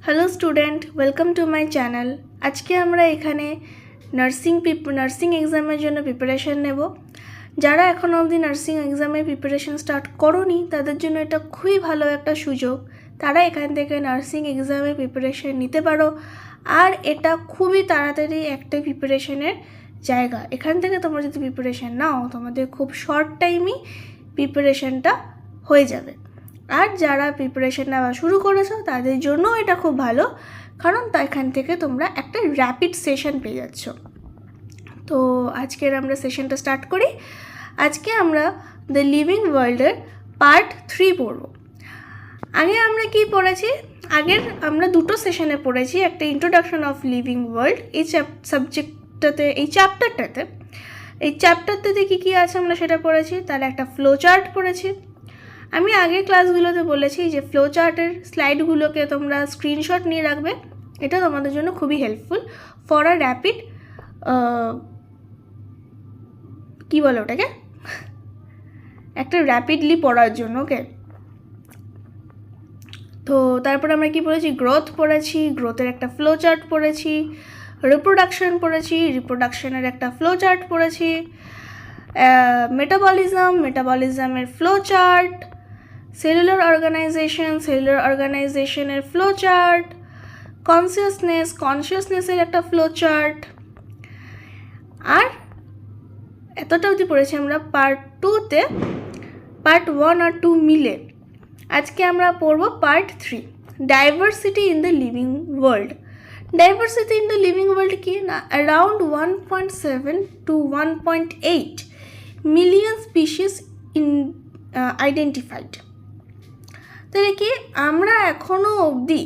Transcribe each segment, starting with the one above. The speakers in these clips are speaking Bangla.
Hello student, welcome to my channel. আজকে আমরা এখানে নার্সিং এক্সামের জন্য প্রিপারেশান নেব। যারা এখনও অবধি নার্সিং এক্সামের প্রিপারেশান স্টার্ট করোনি তাদের জন্য এটা খুবই ভালো একটা সুযোগ। তারা এখান থেকে নার্সিং এক্সামের প্রিপারেশান নিতে পারো, আর এটা খুবই তাড়াতাড়ি একটা প্রিপারেশানের জায়গা। এখান থেকে তোমরা যদি প্রিপারেশান নাও তোমাদের খুব শর্ট টাইমেই প্রিপারেশানটা হয়ে যাবে। আর যারা প্রিপারেশান নেওয়া শুরু করেছো তাদের জন্য এটা খুব ভালো, কারণ এখান থেকে তোমরা একটা র্যাপিড সেশন পেয়ে যাচ্ছ। তো আজকের আমরা সেশনটা স্টার্ট করি। আজকে আমরা দ্য লিভিং ওয়ার্ল্ডের পার্ট 3 পড়ব। আগে আমরা কি পড়েছি? আগের আমরা দুটো সেশনে পড়েছি, একটা ইন্ট্রোডাকশন অফ লিভিং ওয়ার্ল্ড এই সাবজেক্টটাতে, এই চ্যাপ্টারটাতে কী আছে আমরা সেটা পড়েছি। তাহলে একটা ফ্লো চার্ট পড়েছি। আমি আগের ক্লাসগুলোতে বলেছি যে ফ্লো চার্টের স্লাইডগুলোকে তোমরা স্ক্রিনশট নিয়ে রাখবে, এটা তোমাদের জন্য খুবই হেল্পফুল ফর আ র্যাপিড কী বলে ওটাকে, একটা র্যাপিডলি পড়ার জন্য। ওকে, তো তারপরে আমরা কি পড়েছি? গ্রোথ পড়েছি, গ্রোথের একটা ফ্লো চার্ট পড়েছি। রিপ্রোডাকশন পড়েছি, রিপ্রোডাকশনের একটা ফ্লো চার্ট পড়েছি। মেটাবলিজমের ফ্লো চার্ট, সেলুলার অর্গানাইজেশনের ফ্লো চার্ট, কনসিয়াসনেসের একটা ফ্লো চার্ট। আর এতটা অবধি পড়েছি আমরা পার্ট 2তে। পার্ট 1 আর 2 মিলে আজকে আমরা পড়ব part 3, diversity in the living world. Diversity in the living world কি না, around 1.7 to 1.8 million species identified. তাহলে কি আমরা এখনও অবধি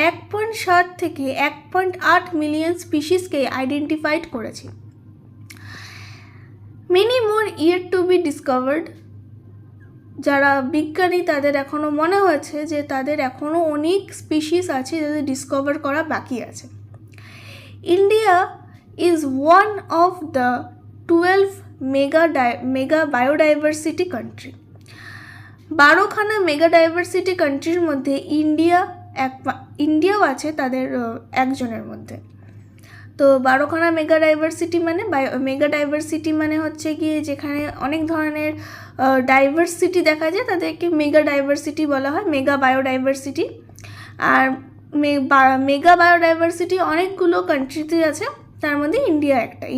1.7 থেকে 1.8 মিলিয়ন স্পিসিসকে আইডেন্টিফাইড করেছি। Many more yet to be discovered. যারা বিজ্ঞানী তাদের এখনও মনে হয়েছে যে তাদের এখনও অনেক স্পিসিস আছে যাদের ডিসকভার করা বাকি আছে। India is one of the 12 mega biodiversity country. 12খানা মেগা ডাইভার্সিটি কান্ট্রির মধ্যে ইন্ডিয়াও আছে তাদের একজনের মধ্যে। তো 12খানা মেগা ডাইভার্সিটি মানে হচ্ছে গিয়ে যেখানে অনেক ধরনের ডাইভার্সিটি দেখা যায় তাদেরকে মেগা ডাইভার্সিটি বলা হয়, মেগা বায়োডাইভার্সিটি। আর মেগা বায়োডাইভার্সিটি অনেকগুলো কান্ট্রিতে আছে, তার মধ্যে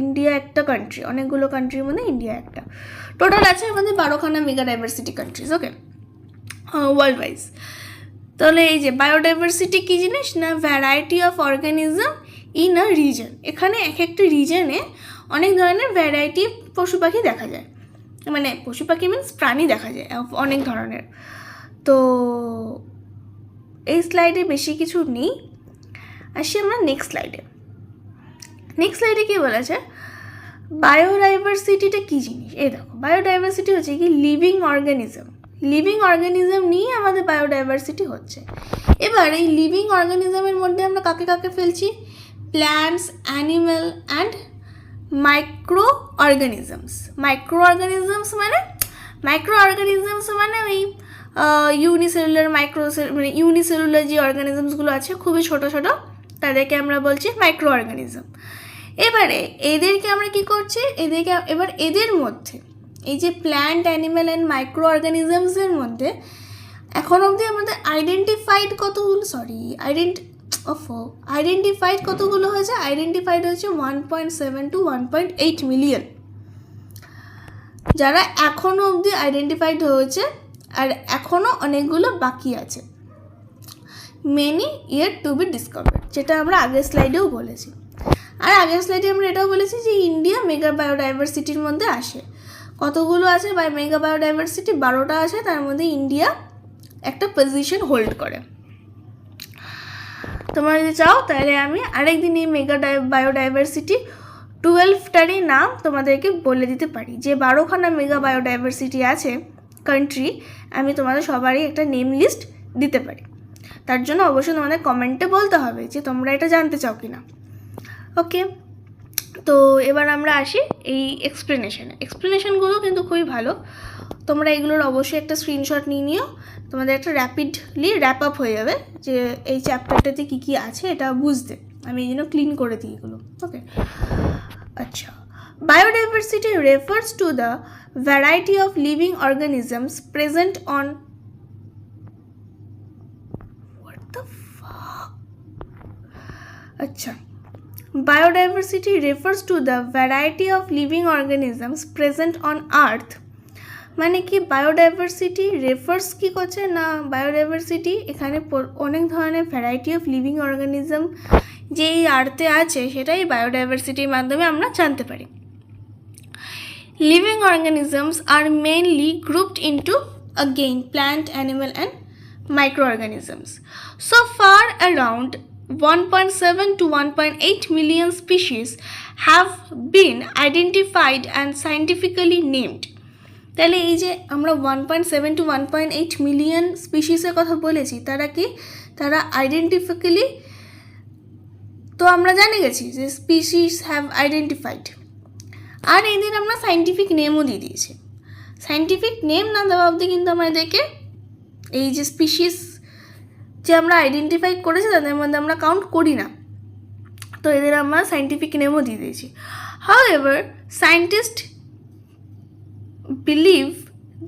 ইন্ডিয়া একটা কান্ট্রি, অনেকগুলো কান্ট্রির মধ্যে ইন্ডিয়া একটা। টোটাল আছে আমাদের 12খানা মেগা ডাইভার্সিটি কান্ট্রিজ। ওকে, ওয়ার্ল্ড ওয়াইজ। তাহলে এই যে বায়োডাইভার্সিটি কী জিনিস না, variety of organism in a reason. এখানে এক একটা রিজনে অনেক ধরনের ভ্যারাইটি পশু পাখি দেখা যায়, মানে পশু পাখি মিনস প্রাণী দেখা যায় অনেক ধরনের। তো এই স্লাইডে বেশি কিছু নেই, আসি আমরা নেক্সট স্লাইডে কী বলেছে, বায়োডাইভার্সিটিটা কী জিনিস। এই দেখো, বায়োডাইভার্সিটি হচ্ছে কি লিভিং অর্গানিজম নিয়ে আমাদের বায়োডাইভার্সিটি হচ্ছে। এবার এই লিভিং অর্গানিজমের মধ্যে আমরা কাকে কাকে ফেলছি? Plants, animal and micro organisms মানে ওই ইউনিসেলুলার যে অর্গানিজমসগুলো আছে খুবই ছোট ছোট, তাদেরকে আমরা বলছি মাইক্রো অর্গানিজম। এবারে এদেরকে আমরা কি করছি, এদের মধ্যে এই যে প্ল্যান্ট, অ্যানিম্যাল অ্যান্ড মাইক্রো অর্গানিজমসের মধ্যে এখন অবধি আমাদের আইডেন্টিফাইড কতগুলো হয়েছে? আইডেন্টিফাইড হয়েছে 1.7 to 1.8 মিলিয়ন, যারা এখনও অবধি আইডেন্টিফাইড হয়েছে, আর এখনও অনেকগুলো বাকি আছে। Many yet to be discovered, যেটা আমরা আগের স্লাইডেও বলেছি। আর আগের স্লাইডে আমরা এটাও বলেছি যে ইন্ডিয়া মেগা বায়োডাইভার্সিটির মধ্যে আসে। কতগুলো আছে মেগা বায়োডাইভার্সিটি? 12টা আছে, তার মধ্যে ইন্ডিয়া একটা পজিশন হোল্ড করে। তোমরা যদি চাও তাহলে আমি আরেকদিন এই মেগা বায়োডাইভার্সিটি 12টারই নাম তোমাদেরকে বলে দিতে পারি। যে 12খানা মেগা বায়োডাইভার্সিটি আছে কান্ট্রি, আমি তোমাদের সবারই একটা নেম লিস্ট দিতে পারি। তার জন্য অবশ্যই তোমাদের কমেন্টে বলতে হবে যে তোমরা এটা জানতে চাও কি না। ওকে, তো এবার আমরা আসি এই এক্সপ্লেনেশনগুলো কিন্তু খুবই ভালো। তোমরা এগুলোর অবশ্যই একটা স্ক্রিনশট নিয়ে নিও, তোমাদের একটা র্যাপিডলি র্যাপ আপ হয়ে যাবে যে এই চ্যাপ্টারটাতে কী কী আছে এটা বুঝতে। আমি এই জন্য ক্লিন করে দিই এগুলো। ওকে, আচ্ছা, biodiversity refers to the variety of living organisms present on আচ্ছা, biodiversity refers to the variety of living organisms present on earth। মানে কি বায়োডাইভার্সিটি রেফার্স কি করছে না, বায়োডাইভার্সিটি এখানে অনেক ধরনের ভ্যারাইটি অফ লিভিং অর্গানিজম যে এই আর্থে আছে সেটাই বায়োডাইভার্সিটির মাধ্যমে আমরা জানতে পারি। Living organisms are mainly grouped into again plant, animal and microorganisms. So far around 1.7 to 1.8 million species have been identified and scientifically named। তাহলে এই যে আমরা 1.7 to 1.8 মিলিয়ন স্পিসিসের কথা বলেছি, তারা কি, তারা আইডেন্টিফিক্যালি, তো আমরা জেনে গেছি যে স্পিসিস হ্যাভ আইডেন্টিফাইড, আর এদের আমরা সায়েন্টিফিক নেমও দিয়ে দিয়েছি। সায়েন্টিফিক নেম না দেওয়া অবধি কিন্তু আমরা এদেরকে এই যে স্পিসিস যে আমরা আইডেন্টিফাই করেছি তাদের মধ্যে আমরা কাউন্ট করি না, তো এদের আমরা সায়েন্টিফিক নেমও দিয়ে দিয়েছি। However, scientists believe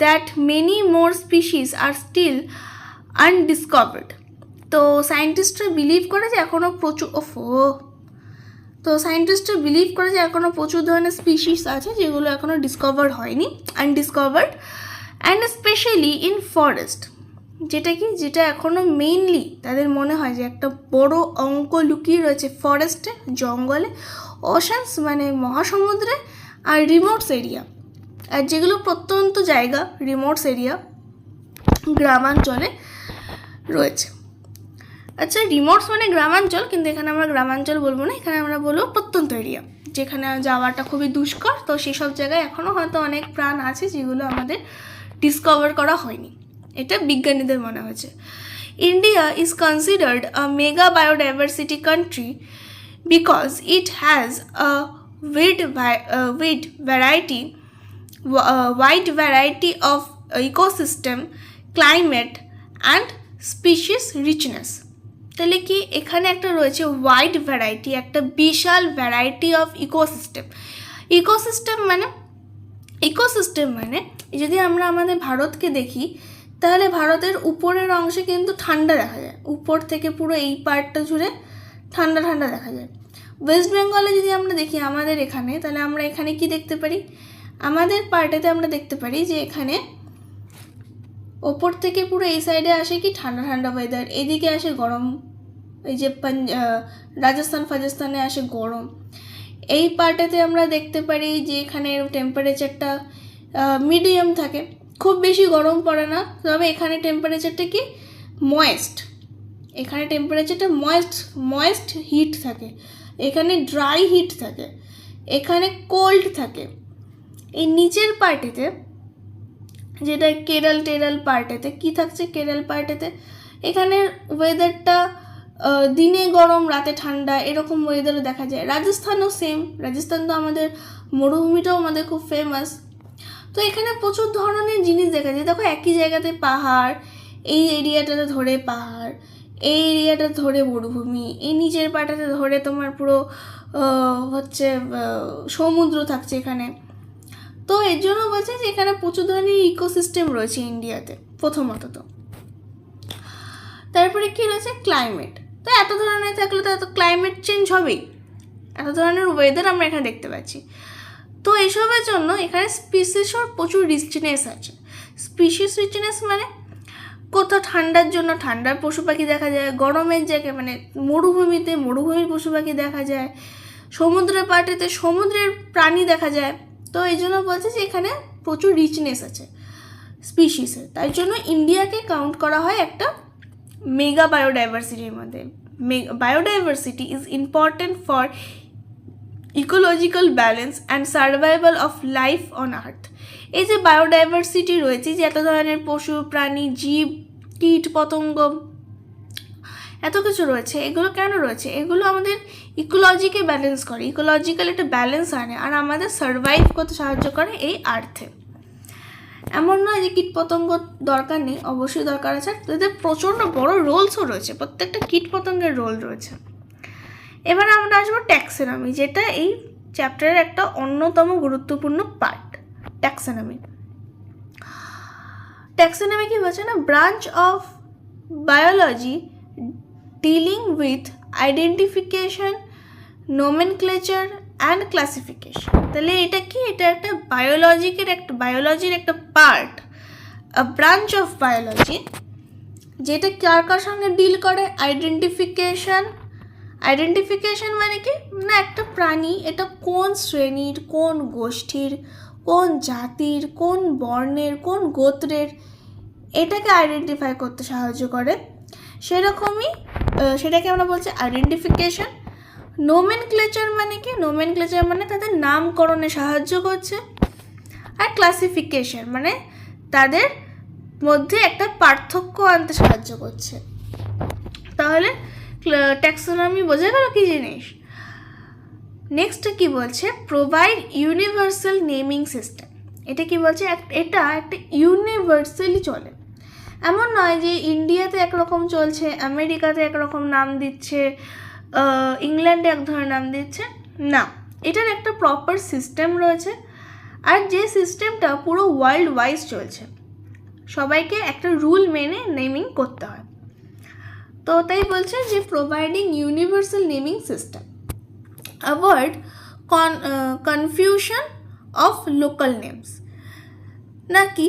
that many more species are still undiscovered। তো সায়েন্টিস্টরা বিলিভ করে যে এখনও প্রচুর ধরনের স্পিসিস আছে যেগুলো এখনও ডিসকভার হয়নি, আনডিসকভার্ড, অ্যান্ড স্পেশালি ইন ফরেস্ট, যেটা এখনও মেইনলি তাদের মনে হয় যে একটা বড় অঙ্ক লুকিয়ে রয়েছে ফরেস্টে, জঙ্গলে, ওশানস মানে মহাসমুদ্রে, আর রিমোটস এরিয়া, আর যেগুলো প্রত্যন্ত জায়গা, রিমোটস এরিয়া গ্রামাঞ্চলে রয়েছে। আচ্ছা, রিমোটস মানে গ্রামাঞ্চল, কিন্তু এখানে আমরা গ্রামাঞ্চল বলবো না, এখানে আমরা বলবো প্রত্যন্ত এরিয়া, যেখানে যাওয়াটা খুবই দুষ্কর। তো সেসব জায়গায় এখনও হয়তো অনেক প্রাণ আছে যেগুলো আমাদের ডিসকভার করা হয়নি, এটা বিজ্ঞানীদের মনে হয়েছে। India is considered a mega biodiversity country because it has a wide variety of ecosystem, climate and species richness। তাহলে কি এখানে একটা রয়েছে ওয়াইড ভ্যারাইটি, একটা বিশাল ভ্যারাইটি অফ ইকোসিস্টেম মানে যদি আমরা আমাদের ভারতকে দেখি তাহলে ভারতের উপরের অংশে কিন্তু ঠান্ডা দেখা যায়, উপর থেকে পুরো এই পার্টটা জুড়ে ঠান্ডা দেখা যায়। ওয়েস্ট বেঙ্গলে যদি আমরা দেখি আমাদের এখানে, তাহলে আমরা এখানে কি দেখতে পারি, আমাদের পার্টেতে আমরা দেখতে পারি যে এখানে ওপর থেকে পুরো এই সাইডে আসে কি ঠান্ডা ওয়েদার, এদিকে আসে গরম, এই যে রাজস্থানে আসে গরম। এই পার্টেতে আমরা দেখতে পারি যে এখানে টেম্পারেচারটা মিডিয়াম থাকে, খুব বেশি গরম পড়ে না, তবে এখানে টেম্পারেচারটা কি ময়েস্ট, এখানে টেম্পারেচারটা ময়েস্ট হিট থাকে, এখানে ড্রাই হিট থাকে, এখানে কোল্ড থাকে। এই নিচের পার্টিতে যেটা কেরল পার্টেতে কি থাকছে, কেরল পার্টেতে এখানে ওয়েদারটা দিনে গরম রাতে ঠান্ডা এরকম ওয়েদারও দেখা যায়। রাজস্থানও সেম, রাজস্থান তো আমাদের মরুভূমিটাও আমাদের খুব ফেমাস। তো এখানে প্রচুর ধরনের জিনিস দেখা যায়। দেখো একই জায়গাতে পাহাড়, এই এরিয়াটাতে ধরে পাহাড়, এই এরিয়াটা ধরে মরুভূমি, এই নিচের পাটাতে ধরে তোমার পুরো হচ্ছে সমুদ্র থাকছে এখানে। তো এর জন্য বলছে যে এখানে প্রচুর ধরনের ইকোসিস্টেম রয়েছে ইন্ডিয়াতে প্রথমত। তো তারপরে কী রয়েছে ক্লাইমেট, তো এত ধরনের থাকলে তো এত ক্লাইমেট চেঞ্জ হবেই, এত ধরনের ওয়েদার আমরা এখানে দেখতে পাচ্ছি। তো এসবের জন্য এখানে স্পিসিসের প্রচুর রিচনেস আছে। স্পিসিস রিচনেস মানে কোথাও ঠান্ডার জন্য ঠান্ডার পশু পাখি দেখা যায়, গরমের জায়গায় মানে মরুভূমিতে মরুভূমির পশু পাখি দেখা যায়, সমুদ্রের পাটেতে সমুদ্রের প্রাণী দেখা যায়। তো এই জন্য বলছে যে এখানে প্রচুর রিচনেস আছে স্পিসিসের, তাই জন্য ইন্ডিয়াকে কাউন্ট করা হয় একটা মেগা বায়োডাইভার্সিটির মধ্যে। Biodiversity is important for ecological balance and survival of life on earth. এই যে বায়োডাইভার্সিটি রয়েছে, যে এত ধরনের পশু প্রাণী জীব কীট পতঙ্গ এত কিছু রয়েছে, এগুলো কেন রয়েছে, এগুলো আমাদের ইকোলজিকে ব্যালেন্স করে, ইকোলজিক্যাল একটা ব্যালেন্স আনে আর আমাদের সার্ভাইভ করতে সাহায্য করে এই আর্থে। এমন নয় যে কীটপতঙ্গ দরকার নেই, অবশ্যই দরকার আছে, তাদের প্রচণ্ড বড় রোলসও রয়েছে, প্রত্যেকটা কীটপতঙ্গের রোল রয়েছে। এবার আমরা আসবো ট্যাক্সোনমি, যেটা এই চ্যাপ্টারের একটা অন্যতম গুরুত্বপূর্ণ পার্ট। ট্যাক্সোনমি কি বলছে না, branch of biology dealing with identification, nomenclature and classification. তাহলে এটা কি, এটা একটা বায়োলজির একটা পার্ট, ব্রাঞ্চ অফ বায়োলজি, যেটা কার কার সঙ্গে ডিল করে, আইডেন্টিফিকেশন মানে কি না, একটা প্রাণী এটা কোন শ্রেণীর, কোন গোষ্ঠীর, কোন জাতির, কোন বর্ণের, কোন গোত্রের, এটাকে আইডেন্টিফাই করতে সাহায্য করে। সেরকমই সেটাকে আমরা বলছি আইডেন্টিফিকেশন। নোমেনক্লেচার মানে কি, নোমেনক্লেচার মানে তাদের নামকরণে সাহায্য করছে। আর ক্লাসিফিকেশন মানে তাদের মধ্যে একটা পার্থক্য আনতে সাহায্য করছে। তাহলে ট্যাক্সোনমি বোঝা গেল কি জিনিস। নেক্সট কি বলছে, প্রোভাইড ইউনিভার্সাল নেমিং সিস্টেম। এটা কি বলছে, এটা একটা ইউনিভার্সালি চলে, এমন নয় যে ইন্ডিয়াতে একরকম চলছে, আমেরিকাতে একরকম নাম দিচ্ছে, ইংল্যান্ডে এক ধরনের নাম দিচ্ছে, না, এটার একটা প্রপার সিস্টেম রয়েছে। আর যে সিস্টেমটা পুরো ওয়ার্ল্ড ওয়াইজ চলছে, সবাইকে একটা রুল মেনে নেমিং করতে হয়। তো তাই বলছে যে providing universal naming system, avoid confusion of local names. নাকি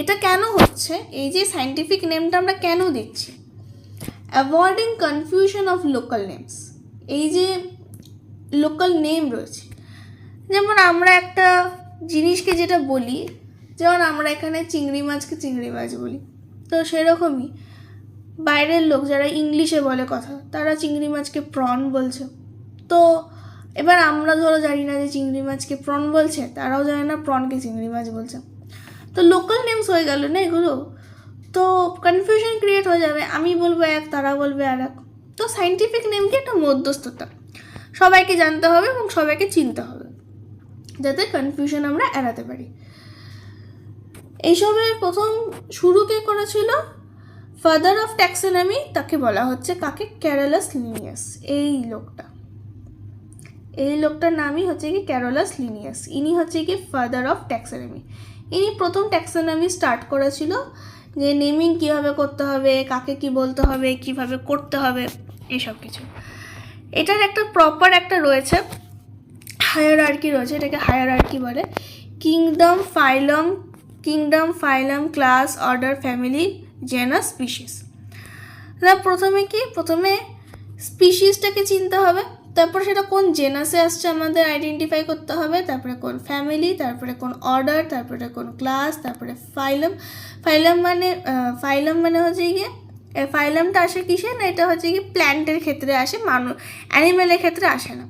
এটা কেন হচ্ছে, এই যে সায়েন্টিফিক নেমটা আমরা কেন দিচ্ছি, avoiding confusion of local names. এই যে লোকাল নেম রয়েছে, যেমন আমরা একটা জিনিসকে যেটা বলি, যেমন আমরা এখানে চিংড়ি মাছকে চিংড়ি মাছ বলি, তো সেরকমই বাইরের লোক যারা ইংলিশে বলে কথা, তারা চিংড়ি মাছকে প্রন বলছে। তো এবার আমরা ধরো জানি না যে চিংড়ি মাছকে প্রন বলছে, তারাও জানে না প্রনকে চিংড়ি মাছ বলছে, তো লোকাল নেমস হয়ে গেল না এগুলো, তো কনফিউশন ক্রিয়েট হয়ে যাবে, আমি বলবো এক, তারা বলবে আর এক। তো সায়েন্টিফিক নেমকে একটা মধ্যস্থতা, সবাইকে জানতে হবে এবং সবাইকে চিনতে হবে, যাতে কনফিউশন আমরা এড়াতে পারি। এইসবের প্রথম শুরু কে করেছিল, ফাদার অফ ট্যাক্সোনমি, তাকে বলা হচ্ছে কাকে, ক্যারোলাস লিনিয়াস। এই লোকটার নামই হচ্ছে কি ক্যারোলাস লিনিয়াস। ইনি হচ্ছে কি ফাদার অফ ট্যাক্সোনমি। ইনি প্রথম ট্যাক্সোনমি স্টার্ট করেছিল, যে নেমিং কীভাবে করতে হবে, কাকে কি বলতে হবে, কিভাবে করতে হবে, এসব কিছু। এটার একটা প্রপার একটা রয়েছে, হায়ারার্কি রয়েছে, এটাকে হায়ারার্কি বলে। Kingdom, phylum, class, order, family, genus, species. প্রথমে স্পিসিসটাকে চিনতে হবে, তারপর সেটা কোন জেনাসে আসছে আমাদের আইডেন্টিফাই করতে হবে, তারপরে কোন ফ্যামিলি, তারপরে কোন অর্ডার, তারপরে কোন ক্লাস, তারপরে ফাইলাম মানে হচ্ছে গিয়ে, ফাইলামটা আসে কিসে না, এটা হচ্ছে কি প্ল্যান্টের ক্ষেত্রে আসে, অ্যানিমেলের ক্ষেত্রে আসে না।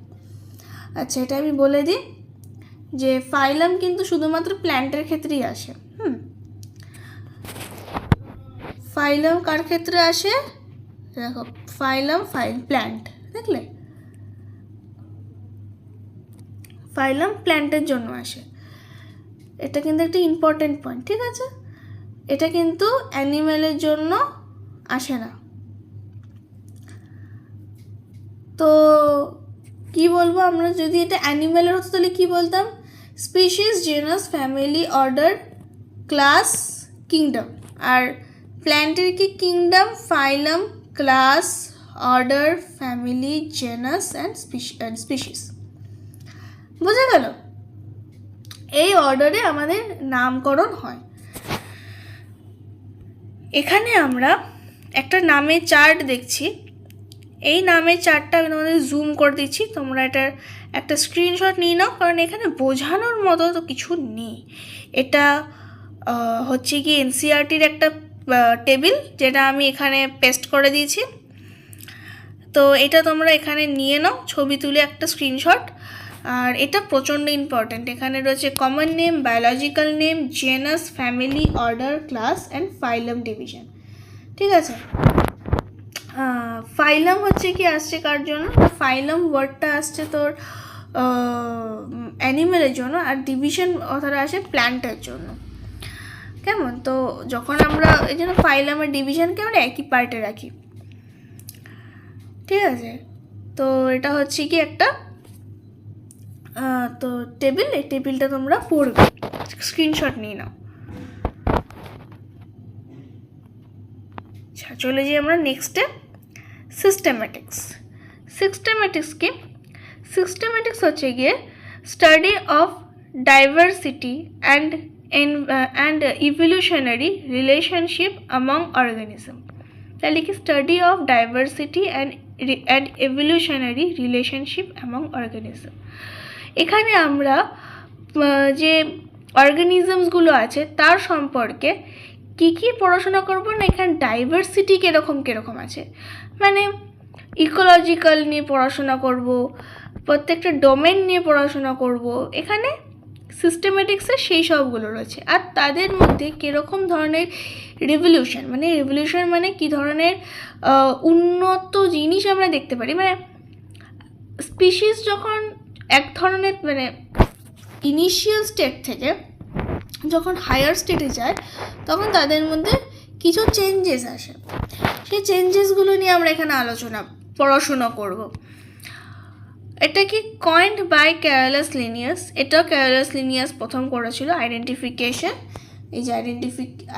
আচ্ছা, এটা আমি বলে দিই যে ফাইলাম কিন্তু শুধুমাত্র প্ল্যান্টের ক্ষেত্রেই আসে। ফাইলাম কার ক্ষেত্রে আসে, দেখো প্ল্যান্ট, দেখলে, ফাইলাম প্ল্যান্টের জন্য আসে। এটা কিন্তু একটা ইম্পর্টেন্ট পয়েন্ট, ঠিক আছে, এটা কিন্তু অ্যানিমেলের জন্য আসে না। তো কি বলবো আমরা, যদি এটা অ্যানিমেলের হতো তাহলে কি বলতাম, species, genus, family, order, class, kingdom. আর প্ল্যান্টের কি kingdom, phylum, class, order, family, genus and species. বোঝা গেল? এই অর্ডারে আমাদের নামকরণ হয়। এখানে আমরা একটা নামের চার্ট দেখছি, এই নামের চার্টটা আমি তোমাদের জুম করে দিচ্ছি, তোমরা এটার একটা স্ক্রিনশট নিয়ে নাও, কারণ এখানে বোঝানোর মতো তো কিছু নেই। এটা হচ্ছে কি এনসিইআরটির একটা টেবিল, যেটা আমি এখানে পেস্ট করে দিয়েছি। তো এটা তোমরা এখানে নিয়ে নাও, ছবি তুলে একটা স্ক্রিনশট। আর এটা প্রচণ্ড ইম্পর্ট্যান্ট, এখানে রয়েছে common name, biological name, genus, family, order, class and phylum division. ঠিক আছে, ফাইলাম হচ্ছে কি আসছে কার জন্য, ফাইলাম ওয়ার্ডটা আসছে তোর অ্যানিমেলের জন্য, আর ডিভিশন কথাটা আসে প্ল্যান্টের জন্য। কেমন? তো যখন আমরা এই জন্য ফাইলামের ডিভিশনকে আমরা একই পার্টে রাখি, ঠিক আছে? তো এটা হচ্ছে কি একটা তো টেবিল, এই টেবিলটা তোমরা পড়বে, স্ক্রিনশট নিয়ে নাও। আচ্ছা, চলে যাই আমরা নেক্সটে, সিস্টেমেটিক্স। সিস্টেমেটিক্স হচ্ছে গিয়ে study of diversity and evolutionary relationship among organism. তাহলে কি study of diversity and evolutionary relationship among organism. এখানে আমরা যে অর্গানিজমসগুলো আছে তার সম্পর্কে কী পড়াশোনা করব না, এখানে ডাইভার্সিটি কীরকম আছে, মানে ইকোলজিক্যাল নিয়ে পড়াশোনা করব, প্রত্যেকটা ডোমেন নিয়ে পড়াশোনা করব। এখানে সিস্টেমেটিক্সে সেই সবগুলো রয়েছে। আর তাদের মধ্যে কীরকম ধরনের রিভলিউশন মানে কী ধরনের উন্নত জিনিস আমরা দেখতে পারি, মানে স্পিসিস যখন এক ধরনের মানে ইনিশিয়াল স্টেট থেকে যখন হায়ার স্টেটে যায় তখন তাদের মধ্যে কিছু চেঞ্জেস আসে। সেই চেঞ্জেসগুলো নিয়ে আমরা এখানে পড়াশোনা করব। এটা কি কয়েন্ড বাই ক্যারোলাস লিনিয়াস। এটাও ক্যারোলাস লিনিয়াস প্রথম করেছিল। আইডেন্টিফিকেশন, এই যে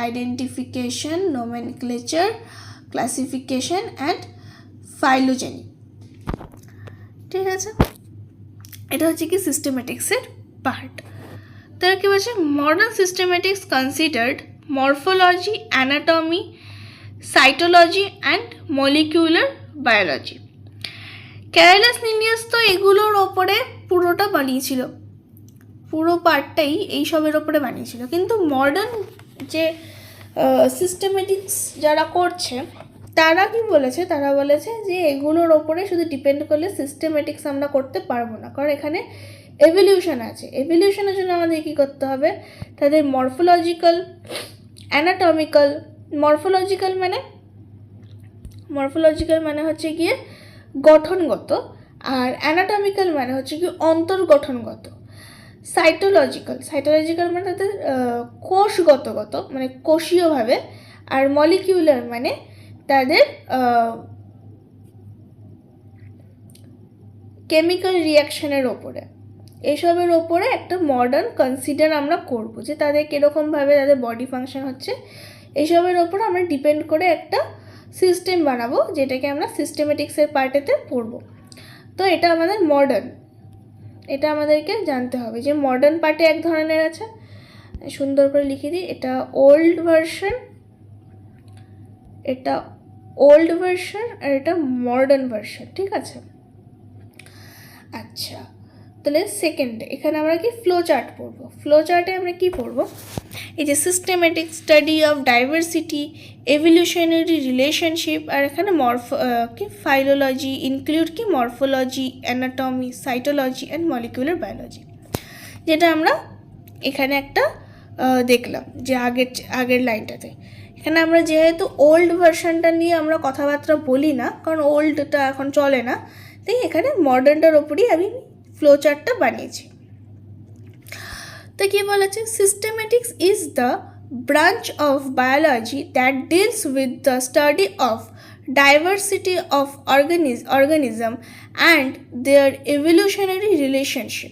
identification, nomenclature, classification and phylogeny, ঠিক আছে? এটা হচ্ছে কি সিস্টেমেটিক্সের পার্ট। তার কি বলছে, modern systematics considered morphology, anatomy, cytology and molecular biology. Carolus Linnaeus তো এগুলোর ওপরে পুরোটা বানিয়েছিল, পুরো পার্টটাই এইসবের ওপরে বানিয়েছিল। কিন্তু মডার্ন যে সিস্টেমেটিক্স যারা করছে তারা কি বলেছে, তারা বলেছে যে এগুলোর ওপরে শুধু ডিপেন্ড করলে সিস্টেমেটিক্স আমরা করতে পারবো না, কারণ এখানে এভলিউশন আছে। এভলিউশনের জন্য আমাদের কী করতে হবে, তাদের মরফোলজিক্যাল, অ্যানাটমিক্যাল, মরফোলজিক্যাল মানে হচ্ছে গিয়ে গঠনগত, আর অ্যানাটমিক্যাল মানে হচ্ছে কি অন্তর্গঠনগত, সাইটোলজিক্যাল মানে তাদের কোষগত মানে কোষীয়ভাবে, আর মলিকিউলার মানে তাদের কেমিক্যাল রিয়াকশনের ওপরে। এসবের ওপরে একটা মডার্ন কনসিডার আমরা করব, যে তাদের কীরকমভাবে তাদের বডি ফাংশন হচ্ছে, এইসবের ওপর আমরা ডিপেন্ড করে একটা সিস্টেম বানাবো, যেটাকে আমরা সিস্টেমেটিক্সের পার্টেতে পড়ব। তো এটা আমাদের মডার্ন, এটা আমাদেরকে জানতে হবে যে মডার্ন পার্টে এক ধরনের আছে, সুন্দর করে লিখে দিই, এটা ওল্ড ভার্সন, আর এটা মডার্ন ভার্সন, ঠিক আছে? আচ্ছা, তাহলে সেকেন্ডে এখানে আমরা কি ফ্লো চার্ট পড়বো। ফ্লো চার্টে আমরা কি পড়বো, এই যে systematic study of diversity, evolutionary relationship, আর এখানে ফাইলোলজি ইনক্লুড কি morphology, anatomy, cytology and molecular biology, যেটা আমরা এখানে একটা দেখলাম যে আগের লাইনটাতে। এখানে আমরা যেহেতু ওল্ড ভার্সনটা নিয়ে আমরা কথাবার্তা বলি না, কারণ ওল্ডটা এখন চলে না, তাই এখানে মডার্নটার ওপরই আমি ফ্লো চার্টটা বানিয়েছি। তো কি বলেছে, systematics is the branch of biology that deals with the study of diversity of organism and their evolutionary relationship.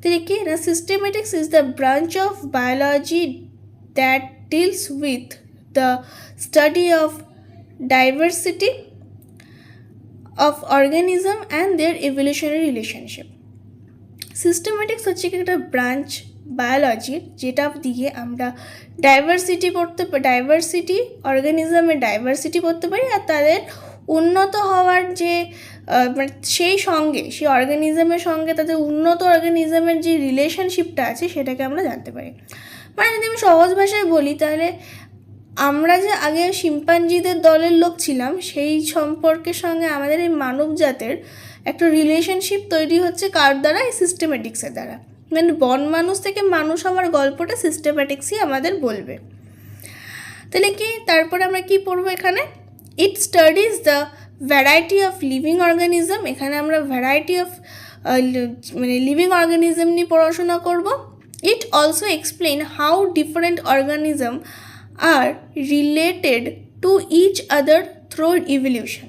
देखिए ना, systematics is the branch of biology that deals with the study of diversity of organism and their evolutionary relationship. Systematics হচ্ছে কি একটা ব্রাঞ্চ বায়োলজির, যেটা দিয়ে আমরা ডাইভার্সিটি অর্গানিজমের ডাইভার্সিটি পড়তে পারি, আর তাদের উন্নত হওয়ার যে সেই অর্গানিজমের সঙ্গে তাদের উন্নত অর্গানিজমের যে রিলেশনশিপটা আছে সেটাকে আমরা জানতে পারি। মানে যদি আমি সহজ ভাষায় বলি, তাহলে আমরা যে আগে শিম্পাঞ্জিদের দলের লোক ছিলাম, সেই সম্পর্কের সঙ্গে আমাদের এই মানব জাতের একটা রিলেশনশিপ তৈরি হচ্ছে কার দ্বারা, এই সিস্টেমেটিক্সের দ্বারা। মানে বন মানুষ থেকে মানুষ হওয়ার গল্পটা সিস্টেমেটিক্সই আমাদের বলবে। তাহলে কি তারপরে আমরা কি পড়বো এখানে, it studies the variety of living organism. এখানে আমরা ভ্যারাইটি অফ লিভিং অর্গানিজম নিয়ে পড়াশোনা করব। It also explains how different organisms are related to each other through evolution.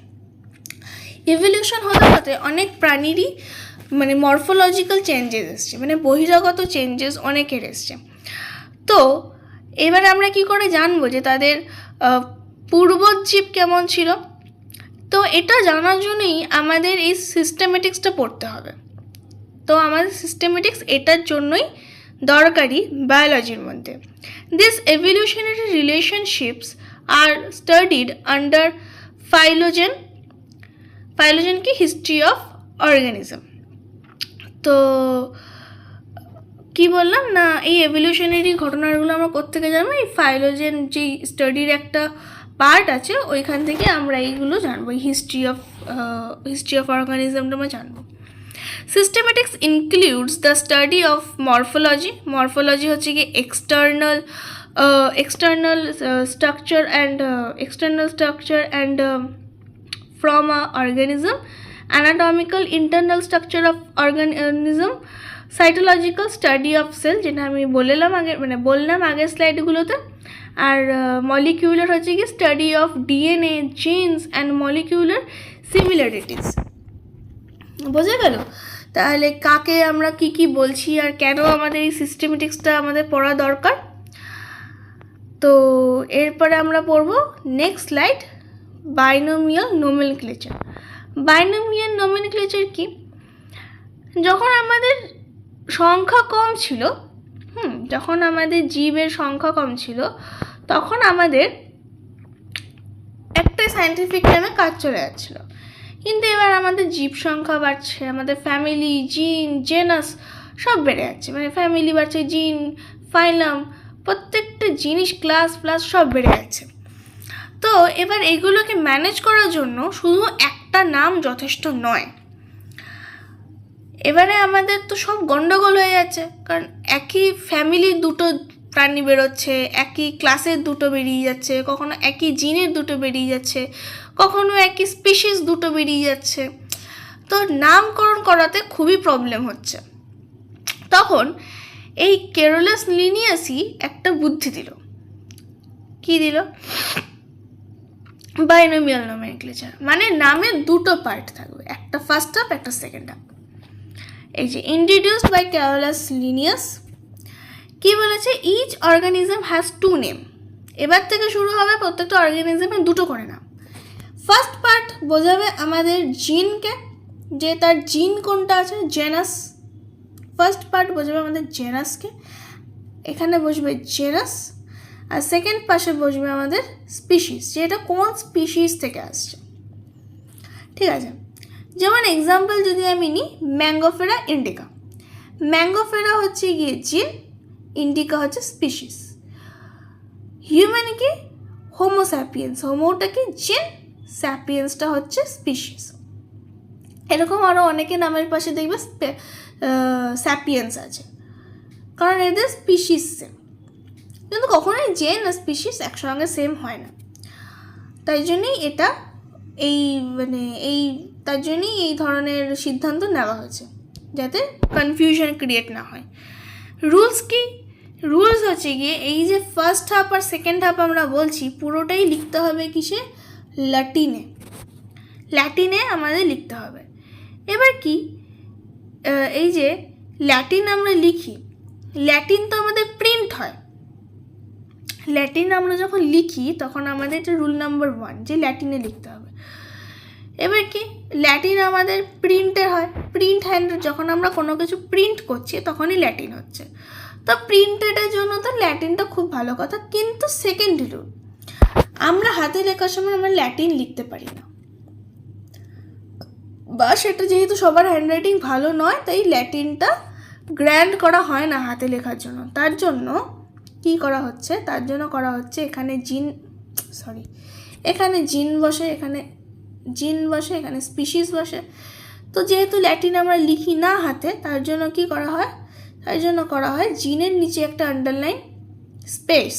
Evolution হতে হতে অনেক প্রাণীরই মানে মরফোলজিক্যাল চেঞ্জেস এসছে, মানে বহিরাগত চেঞ্জেস অনেকের এসছে। তো এবার আমরা কি করে জানবো যে তাদের পূর্বজীব কেমন ছিল? তো এটা জানার জন্যই আমাদের এই সিস্টেমেটিক্সটা পড়তে হবে। তো আমাদের সিস্টেমেটিক্স এটার জন্যই দরকারি বায়োলজির মধ্যে। This evolutionary relationships are studied under phylogeny কি হিস্ট্রি অফ অর্গানিজম। তো কি বললাম না, এই এভলিউশনারি ঘটনাগুলো আমরা কোত্থেকে জানবো? এই ফাইলোজেন যে স্টাডির একটা পার্ট আছে ওইখান থেকে আমরা এইগুলো জানবো, এই হিস্ট্রি অফ অর্গানিজমটা আমরা জানবো। Systematics includes the study of morphology হচ্ছে কি external structure and from a organism, anatomical internal structure of organism, cytological study of cell যেটা আমি বললাম আগের স্লাইডগুলোতে, আর মলিকিউলার হচ্ছে কি study of DNA, genes and molecular similarities. বোঝা গেল তাহলে কাকে আমরা কি বলছি আর কেন আমাদের এই সিস্টেমেটিক্সটা আমাদের পড়া দরকার। তো এরপরে আমরা পড়ব next slide, binomial nomenclature. Binomial nomenclature কি? যখন আমাদের সংখ্যা কম ছিল, যখন আমাদের জীবের সংখ্যা কম ছিল, তখন আমাদের একটাই সায়েন্টিফিক নামে কাজ চলে যাচ্ছিলো। কিন্তু এবার আমাদের জীব সংখ্যা বাড়ছে, আমাদের ফ্যামিলি, জিন, জেনাস সব বেড়ে যাচ্ছে, মানে ফ্যামিলি বাড়ছে, জিন, ফাইলাম, প্রত্যেকটা জিনিস, ক্লাস সব বেড়ে যাচ্ছে। তো এবার এগুলোকে ম্যানেজ করার জন্য শুধু একটা নাম যথেষ্ট নয়। এবারে আমাদের তো সব গন্ডগোল হয়ে যাচ্ছে, কারণ একই ফ্যামিলির দুটো প্রাণী বেরোচ্ছে, একই ক্লাসের দুটো বেরিয়ে যাচ্ছে, কখনো একই জিনের দুটো বেরিয়ে যাচ্ছে, কখনো একই স্পিসিস দুটো বেরিয়ে যাচ্ছে। তো নামকরণ করাতে খুবই প্রবলেম হচ্ছে। তখন এই ক্যারোলাস লিনিয়াসই একটা বুদ্ধি দিল। কি দিল? বাইনোমিয়াল নোমেনক্লেচার, মানে নামের দুটো পার্ট থাকবে, একটা ফার্স্ট হাফ একটা সেকেন্ড হাফ। এই যে ইন্ট্রোডিউসড বাই ক্যারোলাস লিনিয়াস কি বলেছে? Each organism has two name. এবার থেকে শুরু হবে প্রত্যেকটা অর্গানিজমের দুটো করে নাম। ফার্স্ট পার্ট বোঝাবে আমাদের জিনকে, যে তার জিন কোনটা আছে, জেনাস। ফার্স্ট পার্ট বোঝাবে আমাদের জেনাসকে, এখানে বসবে জেনাস। আর সেকেন্ড পাশে বসবে আমাদের স্পিসিস, যে এটা কোন স্পিসিস থেকে আসছে। ঠিক আছে, যেমন এক্সাম্পল যদি আমি নিই, ম্যাঙ্গোফেরা ইন্ডিকা। ম্যাঙ্গোফেরা হচ্ছে গিয়ে জিন, ইন্ডিকা হচ্ছে স্পিসিস। হিউম্যান কি? হোমো স্যাপিয়েন্স, হোমোটা কি জিন, স্যাপিয়েন্সটা হচ্ছে স্পিসিস। এরকম আরও অনেকে নামের পাশে দেখবে স্যাপিয়েন্স আছে, কারণ এদের স্পিসিস সেম, কিন্তু কখনোই জেন আর স্পিসিস একসঙ্গে সেম হয় না। তাই জন্যই এটা তার জন্যই এই ধরনের সিদ্ধান্ত নেওয়া হয়েছে, যাতে কনফিউশন ক্রিয়েট না হয়। রুলস কি? রুলস হচ্ছে গিয়ে এই যে ফার্স্ট হাফ আর সেকেন্ড হাফ আমরা বলছি, পুরোটাই লিখতে হবে কিসে? ল্যাটিনে আমাদের লিখতে হবে। এবার কি, এই যে ল্যাটিন আমরা লিখি, ল্যাটিন তো আমাদের প্রিন্ট হয়। ল্যাটিন আমরা যখন লিখি তখন আমাদের এটা রুল নাম্বার 1 যে ল্যাটিনে লিখতে হবে। এবার কি, ল্যাটিন আমাদের প্রিন্টের হয়, প্রিন্ট হ্যান্ড, যখন আমরা কোনো কিছু প্রিন্ট করছি তখনই ল্যাটিন হচ্ছে। তো প্রিন্টেডের জন্য তো ল্যাটিনটা খুব ভালো কথা, কিন্তু সেকেন্ড রুল, আমরা হাতে লেখার সময় আমরা ল্যাটিন লিখতে পারি না, বা সেটা যেহেতু সবার হ্যান্ডরাইটিং ভালো নয়, তাই ল্যাটিনটা গ্র্যান্ড করা হয় না হাতে লেখার জন্য। তার জন্য কি করা হচ্ছে? তার জন্য করা হচ্ছে এখানে জিন বসে, এখানে স্পিসিস বসে। তো যেহেতু ল্যাটিন আমরা লিখি না হাতে, তার জন্য কি করা হয়? তার জন্য করা হয় জিনের নিচে একটা আন্ডারলাইন স্পেস,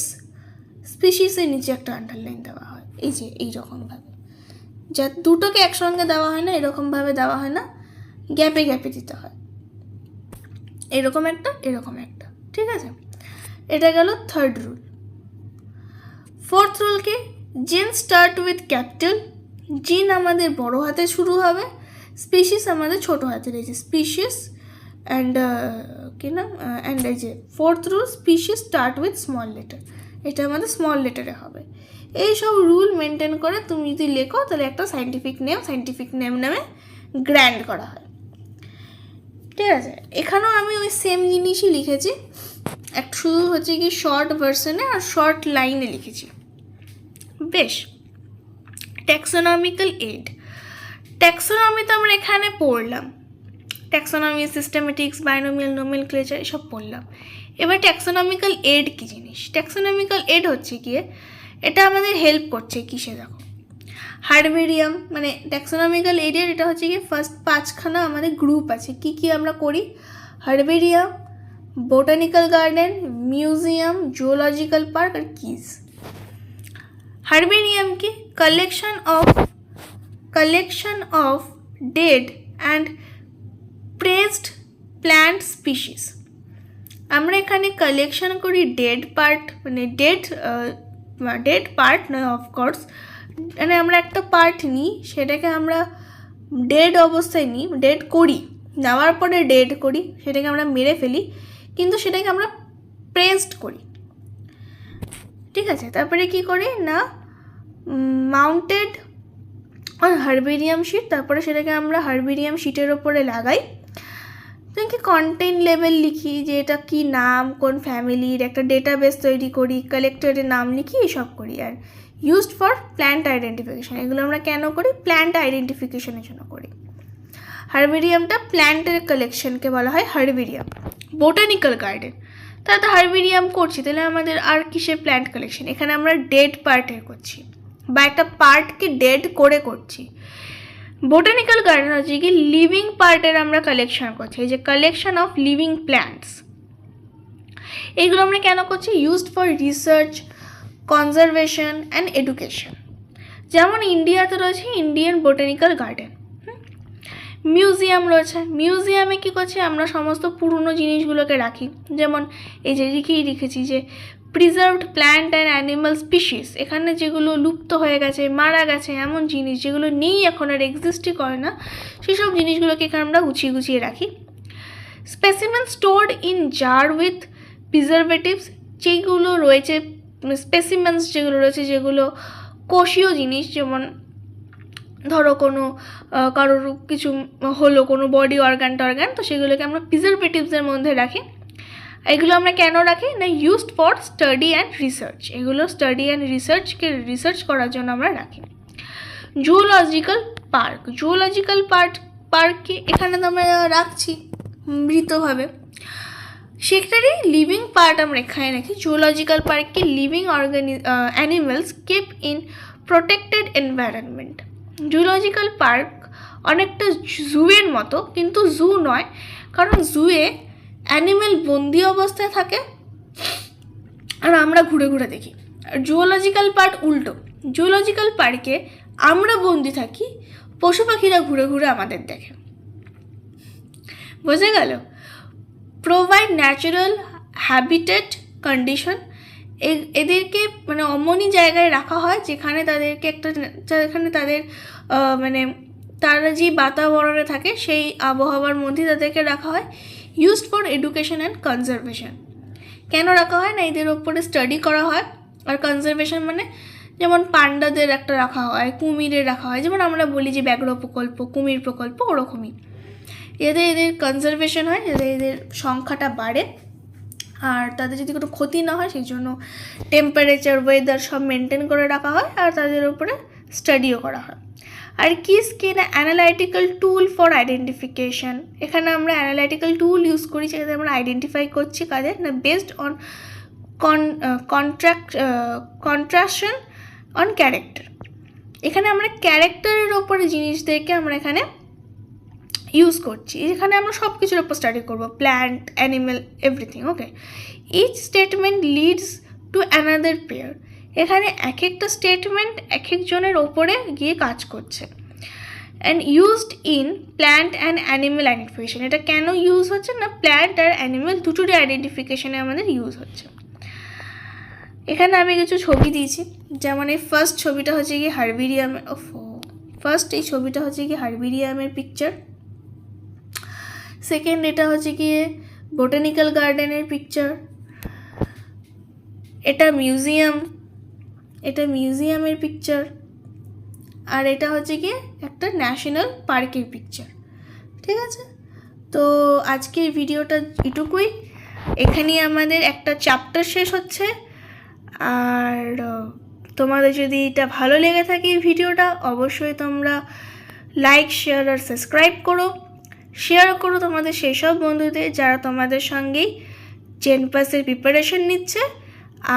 স্পিসিসের নিচে একটা আন্ডারলাইন দেওয়া হয়, এই যে এইরকমভাবে, যা দুটোকে একসঙ্গে দেওয়া হয় না, এরকমভাবে দেওয়া হয় না, গ্যাপে দিতে হয়, এরকম একটা। ঠিক আছে, এটা গেল থার্ড রুল। ফোর্থ রুল কি, জিন স্টার্ট উইথ ক্যাপিটাল, জিন আমাদের বড় হাতে শুরু হবে, স্পিসিস আমাদের ছোট হাতের, এই যে স্পিসিস অ্যান্ড কি নাম অ্যান্ড এই যে fourth rule, species start with small letter, এটা আমাদের স্মল লেটারে হবে। এই সব রুল মেনটেন করে তুমি যদি লেখো তাহলে একটা সায়েন্টিফিক নেম নামে গ্র্যান্ড করা হয়। ঠিক আছে, এখানেও আমি ওই সেম জিনিসই লিখেছি, একটা শুধু হচ্ছে কি শর্ট ভার্সনে আর শর্ট লাইনে লিখেছি। বেশ, ট্যাক্সোনমিক্যাল এড, ট্যাক্সোনমি তো আমরা এখানে পড়লাম, ট্যাক্সোনমি, সিস্টেমেটিক্স, বাইনোমিয়াল, নোমেনক্লেচার এসব পড়লাম। এবার ট্যাক্সোনমিক্যাল এড কী জিনিস? ট্যাক্সোনমিক্যাল এড হচ্ছে গিয়ে এটা আমাদের হেল্প করছে কিসে, দেখো হার্বেরিয়াম, মানে ট্যাক্সোনমিক্যাল এডের এটা হচ্ছে গিয়ে ফার্স্ট 5খানা আমাদের গ্রুপ আছে, কি কি আমরা করি, herbarium, botanical garden, museum, zoological park আর কিজ। হার্বেরিয়াম কি, collection of dead and praised plant species। আমরা এখানে কালেকশন করি ডেড পার্ট, মানে ডেড পার্ট নয় অফকোর্স, মানে আমরা একটা পার্ট নিই, সেটাকে আমরা ডেড অবস্থায় নিই, ডেড করি, নেওয়ার পরে ডেড করি, সেটাকে আমরা মেরে ফেলি, কিন্তু সেটাকে আমরা প্রেসড করি। ঠিক আছে, তারপরে কি করি না, মাউন্টেড অন হার্বেরিয়াম শিট, তারপরে সেটাকে আমরা হার্বেরিয়াম শিটের ওপরে লাগাই, কি কন্টেন্ট লেভেল লিখি যে এটা কি নাম, কোন ফ্যামিলির, একটা ডেটাবেস তৈরি করি, কালেক্টরের নাম লিখি, এসব করি। Are used for plant identification, এগুলো আমরা কেন করি, প্ল্যান্ট আইডেন্টিফিকেশনের জন্য করি। হার্বেরিয়ামটা প্ল্যান্টের কালেকশনকে বলা হয় হার্বেরিয়াম। বোটানিক্যাল গার্ডেন, তাহলে তো হার্বেরিয়াম করছি, তাহলে আমাদের আর কিসের প্ল্যান্ট কালেকশন, এখানে আমরা ডেড পার্টের করছি বা একটা পার্টকে ডেড করে করছি। বোটানিক্যাল গার্ডেন হচ্ছে কি লিভিং পার্টের আমরা কালেকশন করছি, এই যে কালেকশন অফ লিভিং প্ল্যান্টস, এইগুলো আমরা কেন করছি, used for research, conservation and education. যেমন ইন্ডিয়াতে রয়েছে ইন্ডিয়ান বোটানিক্যাল গার্ডেন। মিউজিয়াম রয়েছে, মিউজিয়ামে কী করছি, আমরা সমস্ত পুরনো জিনিসগুলোকে রাখি, যেমন এই যে লিখেছি যে preserved plant and animal species, এখানে যেগুলো লুপ্ত হয়ে গেছে, মারা গেছে, এমন জিনিস যেগুলো নেই এখন আর এক্সিস্টই করে না, সেসব জিনিসগুলোকে এখানে আমরা গুছিয়ে রাখি। Specimen stored in jar with preservatives, যেগুলো রয়েছে স্পেসিমেন্স যেগুলো রয়েছে, যেগুলো কোষীয় জিনিস, যেমন ধরো কোনো কারোর কিছু হলো, কোনো বডি অর্গান, তো সেগুলোকে আমরা প্রিজারভেটিভসের মধ্যে রাখি। এগুলো আমরা কেন রাখি না, used for study and research, এগুলো স্টাডি অ্যান্ড রিসার্চ করার জন্য আমরা রাখি। জুওলজিক্যাল পার্ককে এখানে তো আমরা রাখছি মৃতভাবে, সেটারই লিভিং পার্ট আমরা এখানে রাখি। জুওলজিক্যাল পার্ককে living animals keep in protected environment. Zoological park অনেকটা জুয়ের মতো, কিন্তু জু নয়, কারণ জুয়ে অ্যানিমেল বন্দি অবস্থায় থাকে আর আমরা ঘুরে ঘুরে দেখি, আর জুওলজিক্যাল পার্ক উল্টো, জুওলজিক্যাল পার্কে আমরা বন্দি থাকি, পশু পাখিরা ঘুরে ঘুরে আমাদের দেখে। বোঝা গেল? প্রোভাইড ন্যাচারাল হ্যাবিটেট কন্ডিশন, এদেরকে মানে এমনই জায়গায় রাখা হয় যেখানে তাদের মানে তারা যে বাতাবরণে থাকে সেই আবহাওয়ার মধ্যে তাদেরকে রাখা হয়। Used for education and conservation, কেন রাখা হয় না, এদের ওপরে স্টাডি করা হয়। আর কনজারভেশন মানে যেমন পান্ডাদের একটা রাখা হয়, কুমিরের রাখা হয়, যেমন আমরা বলি যে ব্যাঘ্র প্রকল্প, কুমির প্রকল্প, ওরকমই এদের কনজারভেশন হয়, যাতে এদের সংখ্যাটা বাড়ে আর তাদের যদি কোনো ক্ষতি না হয়, সেই জন্য টেম্পারেচার, ওয়েদার সব মেনটেন করে রাখা হয় আর তাদের উপরে স্টাডিও করা হয়। আর কিস না অ্যানালাইটিক্যাল টুল ফর আইডেন্টিফিকেশন, এখানে আমরা অ্যানালাইটিক্যাল টুল ইউজ করি, সেটাতে আমরা আইডেন্টিফাই করছি কাদের না, based on contraction on character. এখানে আমরা ক্যারেক্টারের ওপরে জিনিসদেরকে আমরা এখানে ইউজ করছি, এখানে আমরা সব কিছুর ওপর স্টাডি করবো, plant, animal, everything. Okay, each statement leads to another pair, এখানে এক একটা স্টেটমেন্ট এক একজনের ওপরে গিয়ে কাজ করছে। And used in plant and animal identification. এটা কেন ইউজ হচ্ছে না, প্ল্যান্ট আর অ্যানিম্যাল দুটোরই আইডেন্টিফিকেশানে আমাদের ইউজ হচ্ছে। এখানে আমি কিছু ছবি দিয়েছি, যেমন এই ফার্স্ট ছবিটা হচ্ছে কি হার্বেরিয়ামের, এই ছবিটা হচ্ছে কি হার্বেরিয়ামের পিকচার। সেকেন্ড এটা হচ্ছে কি বোটানিক্যাল গার্ডেনের পিকচার। এটা মিউজিয়ামের পিকচার। আর এটা হচ্ছে কি একটা ন্যাশনাল পার্কের পিকচার। ঠিক আছে, তো আজকের ভিডিওটা এটুকুই। এখানেই আমাদের একটা চ্যাপ্টার শেষ হচ্ছে। আর তোমাদের যদি এটা ভালো লেগে থাকে এই ভিডিওটা, অবশ্যই তোমরা লাইক, শেয়ার আর সাবস্ক্রাইব করো। শেয়ার করো তোমাদের সেই সব বন্ধুদের যারা তোমাদের সঙ্গেই জেনপাসের প্রিপারেশন নিচ্ছে।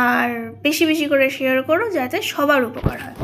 আর বেশি বেশি করে শেয়ার করো যাতে সবার উপকার হয়।